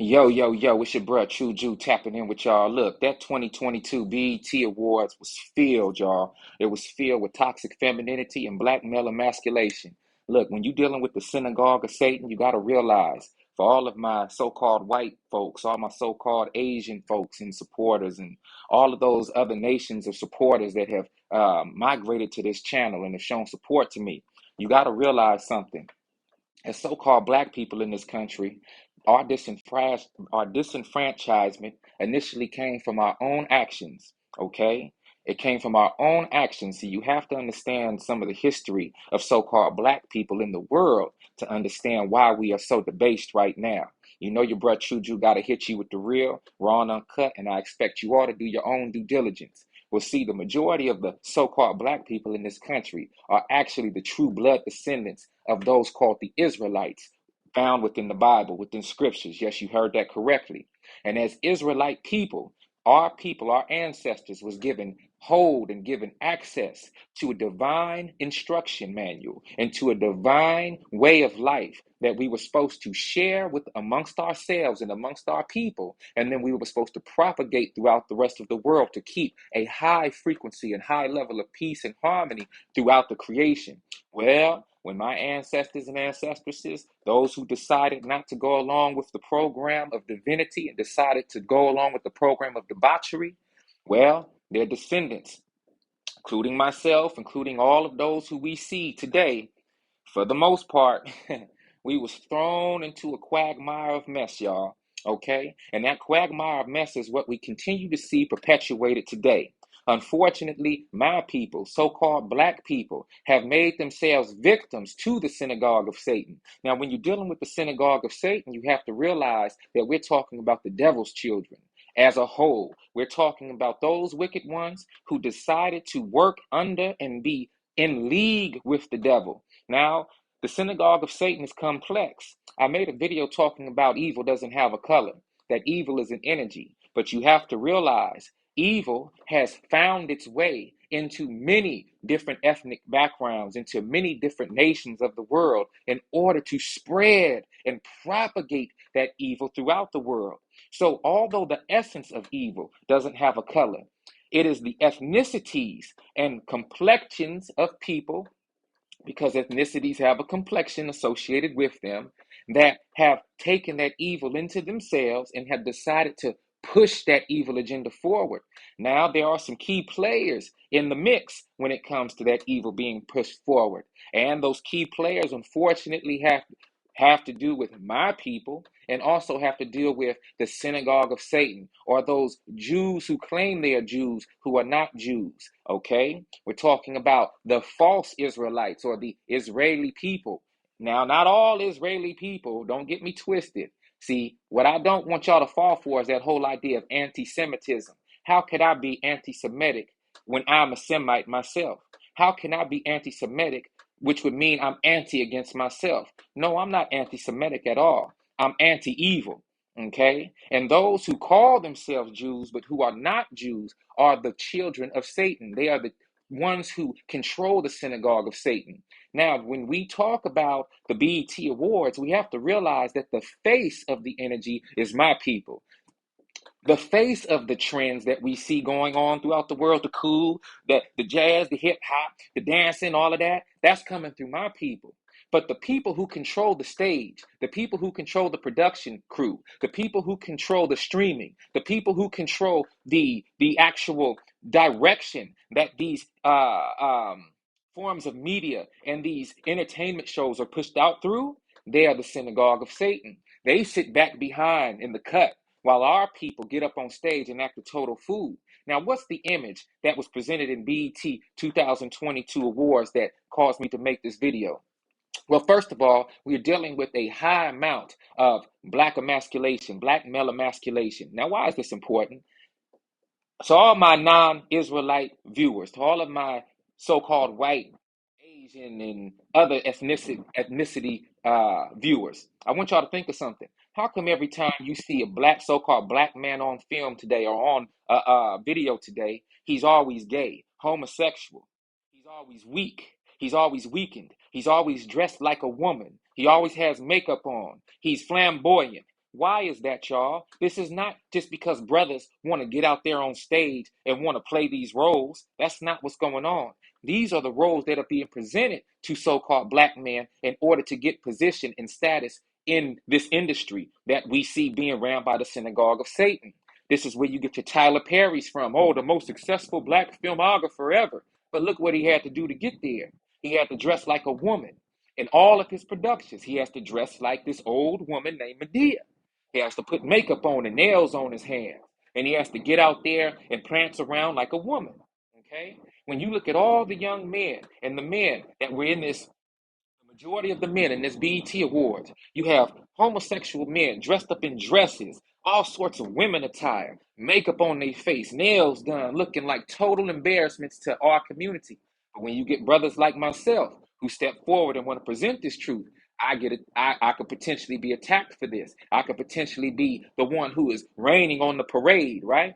Yo, yo, yo, it's your bruh True Jew tapping in with y'all. Look, that 2022 BET Awards was filled, y'all. It was filled with toxic femininity and black male emasculation. Look, when you're dealing with the synagogue of Satan, you got to realize for all of my so-called white folks, all my so-called Asian folks and supporters, and all of those other nations of supporters that have migrated to this channel and have shown support to me, you got to realize something. As so-called black people in this country, our disenfranchisement initially came from our own actions, okay? It came from our own actions. So you have to understand some of the history of so-called black people in the world to understand why we are so debased right now. You know your brother Chuju got to hit you with the real, raw and uncut, and I expect you all to do your own due diligence. Well, see, the majority of the so-called black people in this country are actually the true blood descendants of those called the Israelites, found within the Bible, within scriptures. Yes, you heard that correctly. And as Israelite people, our ancestors was given hold and given access to a divine instruction manual and to a divine way of life that we were supposed to share with amongst ourselves and amongst our people. And then we were supposed to propagate throughout the rest of the world to keep a high frequency and high level of peace and harmony throughout the creation. Well, when my ancestors and ancestresses, those who decided not to go along with the program of divinity and decided to go along with the program of debauchery, well, their descendants, including myself, including all of those who we see today, for the most part, we was thrown into a quagmire of mess, y'all. Okay? And that quagmire of mess is what we continue to see perpetuated today. Unfortunately, my people, so-called black people, have made themselves victims to the synagogue of Satan. Now, when you're dealing with the synagogue of Satan, you have to realize that we're talking about the devil's children. As a whole, we're talking about those wicked ones who decided to work under and be in league with the devil. Now, the synagogue of Satan is complex. I made a video talking about evil doesn't have a color, that evil is an energy. But you have to realize evil has found its way into many different ethnic backgrounds, into many different nations of the world in order to spread and propagate that evil throughout the world. So, although the essence of evil doesn't have a color, it is the ethnicities and complexions of people, because ethnicities have a complexion associated with them, that have taken that evil into themselves and have decided to push that evil agenda forward. Now, there are some key players in the mix when it comes to that evil being pushed forward. And those key players, unfortunately, have to do with my people and also have to deal with the synagogue of Satan, or those Jews who claim they are Jews who are not Jews. Okay? We're talking about the false Israelites or the Israeli people. Now, not all Israeli people, don't get me twisted. See, what I don't want y'all to fall for is that whole idea of anti-Semitism. How could I be anti-Semitic when I'm a Semite myself? How can I be anti-Semitic, which would mean I'm anti against myself? No, I'm not anti-Semitic at all. I'm anti-evil. Okay? And those who call themselves Jews but who are not Jews are the children of Satan. They are the ones who control the synagogue of Satan. Now, when we talk about the BET Awards, we have to realize that the face of the energy is my people. The face of the trends that we see going on throughout the world, the cool, the jazz, the hip hop, the dancing, all of that, that's coming through my people. But the people who control the stage, the people who control the production crew, the people who control the streaming, the people who control the actual direction that these forms of media and these entertainment shows are pushed out through, they are the synagogue of Satan. They sit back behind in the cut while our people get up on stage and act a total fool. Now, what's the image that was presented in BET 2022 awards that caused me to make this video? Well, first of all, we're dealing with a high amount of black emasculation, black male emasculation. Now, why is this important? So all my non-Israelite viewers, to all of my so-called white, Asian, and other ethnicity viewers, I want y'all to think of something. How come every time you see a black, so-called black man on film today or on video today, he's always gay, homosexual, he's always weak, he's always weakened, he's always dressed like a woman, he always has makeup on, he's flamboyant? Why is that, y'all? This is not just because brothers want to get out there on stage and want to play these roles. That's not what's going on. These are the roles that are being presented to so-called black men in order to get position and status in this industry that we see being ran by the synagogue of Satan. This is where you get your Tyler Perry's from. Oh, the most successful black filmographer ever. But look what he had to do to get there. He had to dress like a woman. In all of his productions, he has to dress like this old woman named Medea. He has to put makeup on and nails on his hands. And he has to get out there and prance around like a woman. Okay? When you look at all the young men and the men that were in this, the majority of the men in this BET Awards, you have homosexual men dressed up in dresses, all sorts of women attire, makeup on their face, nails done, looking like total embarrassments to our community. But when you get brothers like myself who step forward and want to present this truth, I get it. I could potentially be attacked for this. I could potentially be the one who is raining on the parade, right?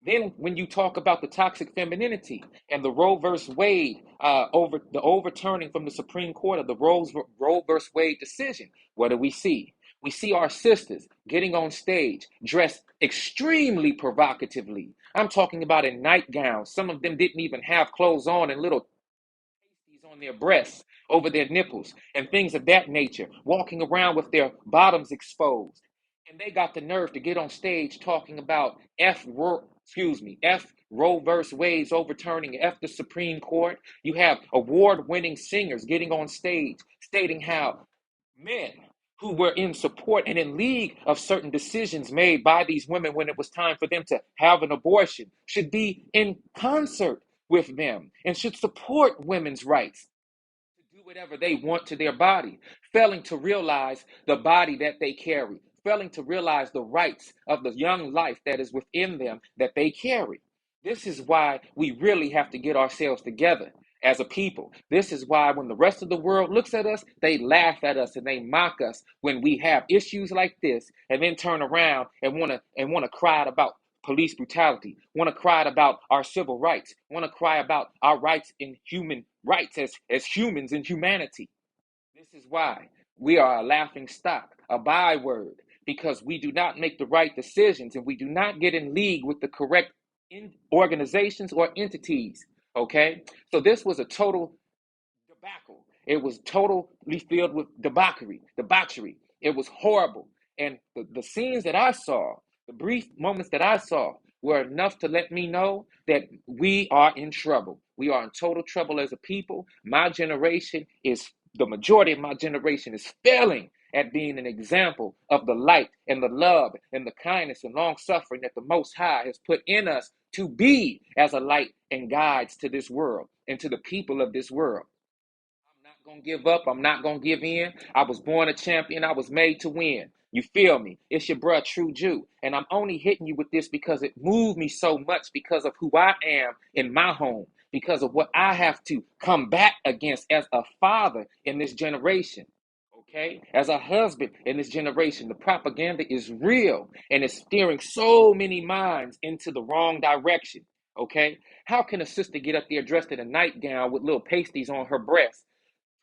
Then, when you talk about the toxic femininity and the Roe versus Wade over the overturning from the Supreme Court of the Roe versus Wade decision, what do we see? We see our sisters getting on stage dressed extremely provocatively. I'm talking about in nightgowns. Some of them didn't even have clothes on and little on their breasts, over their nipples, and things of that nature, walking around with their bottoms exposed. And they got the nerve to get on stage talking about F Roe versus Wade's overturning, F the Supreme Court. You have award-winning singers getting on stage stating how men who were in support and in league of certain decisions made by these women when it was time for them to have an abortion should be in concert with them and should support women's rights to do whatever they want to their body, failing to realize the body that they carry, failing to realize the rights of the young life that is within them that they carry. This is why we really have to get ourselves together as a people. This is why when the rest of the world looks at us, they laugh at us and they mock us when we have issues like this, and then turn around and want to cry about police brutality, want to cry about our civil rights, want to cry about our rights in human rights as humans in humanity. This is why we are a laughing stock, a byword, because we do not make the right decisions and we do not get in league with the correct organizations or entities. Okay? So this was a total debacle. It was totally filled with debauchery. It was horrible. And the scenes that I saw, the brief moments that I saw, were enough to let me know that we are in trouble. We are in total trouble as a people. The majority of my generation is failing at being an example of the light and the love and the kindness and long suffering that the Most High has put in us to be as a light and guides to this world and to the people of this world. I'm not going to give up. I'm not going to give in. I was born a champion. I was made to win. You feel me? It's your bruh, True Jew. And I'm only hitting you with this because it moved me so much because of who I am in my home, because of what I have to combat against as a father in this generation. Okay? As a husband in this generation, the propaganda is real and it's steering so many minds into the wrong direction. Okay? How can a sister get up there dressed in a nightgown with little pasties on her breast?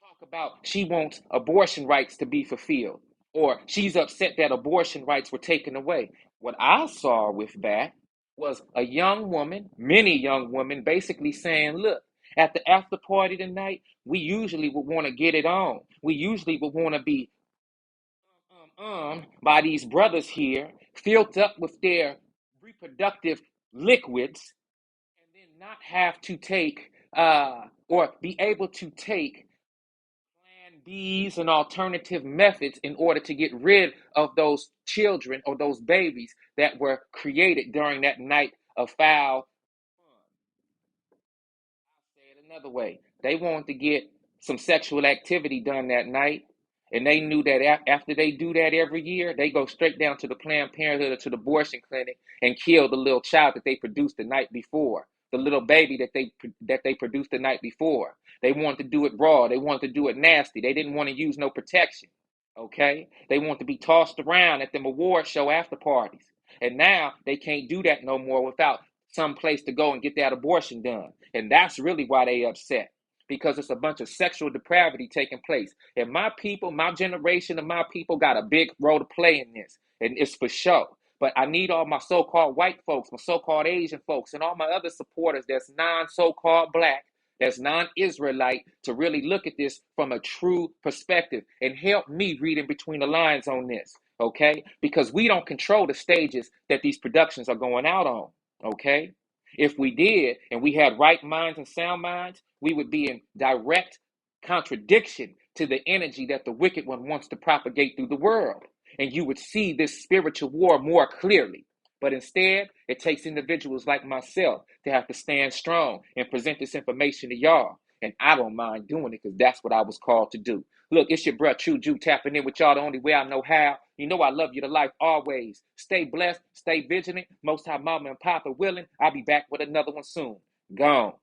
Talk about she wants abortion rights to be fulfilled, or she's upset that abortion rights were taken away. What I saw with that was a young woman, many young women, basically saying, look, at the after party tonight, we usually would want to get it on. We usually would want to be by these brothers here, filled up with their reproductive liquids, and then not have to take or be able to take plan B's and alternative methods in order to get rid of those children or those babies that were created during that night of foul fun. Say it another way. They wanted to get some sexual activity done that night, and they knew that after they do that every year, they go straight down to the Planned Parenthood or to the abortion clinic and kill the little child that they produced the night before, the little baby that they produced the night before. They wanted to do it raw. They wanted to do it nasty. They didn't want to use no protection. Okay, they want to be tossed around at them award show after parties, and now they can't do that no more without some place to go and get that abortion done. And that's really why they upset, because it's a bunch of sexual depravity taking place. And my people, my generation of my people got a big role to play in this. and it's for show. But I need all my so-called white folks, my so-called Asian folks, and all my other supporters that's non-so-called black, that's non-Israelite, to really look at this from a true perspective and help me read in between the lines on this, okay? Because we don't control the stages that these productions are going out on, okay? If we did, and we had right minds and sound minds, we would be in direct contradiction to the energy that the wicked one wants to propagate through the world. And you would see this spiritual war more clearly. But instead, it takes individuals like myself to have to stand strong and present this information to y'all. And I don't mind doing it because that's what I was called to do. Look, it's your bro, True Jew, tapping in with y'all the only way I know how. You know I love you to life always. Stay blessed, stay vigilant. Most High Mama and Papa willing, I'll be back with another one soon. Gone.